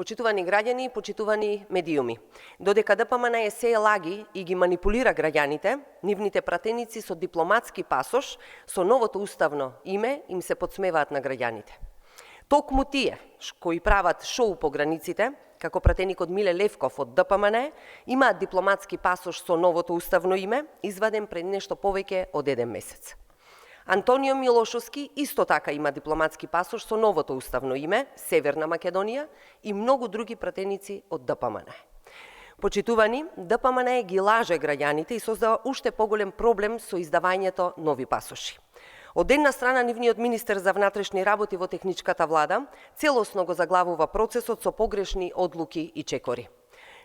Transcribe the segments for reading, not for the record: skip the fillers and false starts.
Почитувани граѓани, почитувани медиуми. Додека ДПМН се лаги и ги манипулира граѓаните, нивните пратеници со дипломатски пасош, со новото уставно име, им се подсмеваат на граѓаните. Токму тие, кои прават шоу по границите, како пратеникот Миле Левков од ДПМН, имаат дипломатски пасош со новото уставно име, изваден пред нешто повеќе од 1 месец. Антонио Милошовски исто така има дипломатски пасош со новото уставно име, Северна Македонија, и многу други пратеници од ДПМН. Почитувани, ДПМН ги лаже граѓаните и создава уште поголем проблем со издавањето нови пасоши. Од една страна, нивниот министер за внатрешни работи во техничката влада целосно го заглавува процесот со погрешни одлуки и чекори.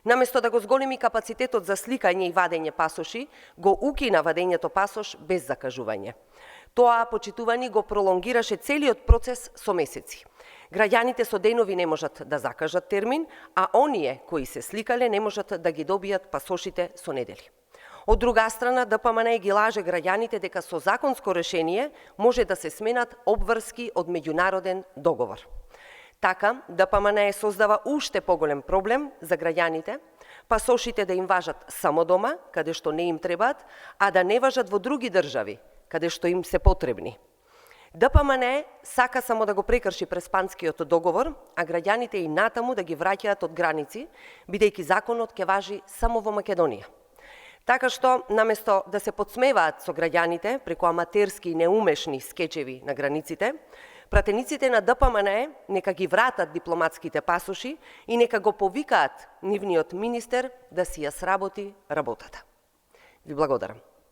Наместо да го зголеми капацитетот за сликање и вадење пасоши, го укина вадењето пасош без закажување. Тоа, почитувани, го пролонгираше целиот процес со месеци. Граѓаните со денови не можат да закажат термин, а оние кои се сликале не можат да ги добијат пасошите со недели. Од друга страна, ДПМН ги лаже граѓаните дека со законско решение може да се сменат обврски од меѓународен договор. Така, ДПМН создава уште поголем проблем за граѓаните, пасошите да им важат само дома, каде што не им требаат, а да не важат во други држави, каде што им се потребни. ДПМН сака само да го прекрши Преспанскиот договор, а граѓаните и натаму да ги враќаат од граници, бидејќи законот ќе важи само во Македонија. Така што, наместо да се подсмеваат со граѓаните преку аматерски и неумешни скечеви на границите, пратениците на ДПМН нека ги вратат дипломатските пасоши и нека го повикаат нивниот министер да си ја сработи работата. Ви благодарам.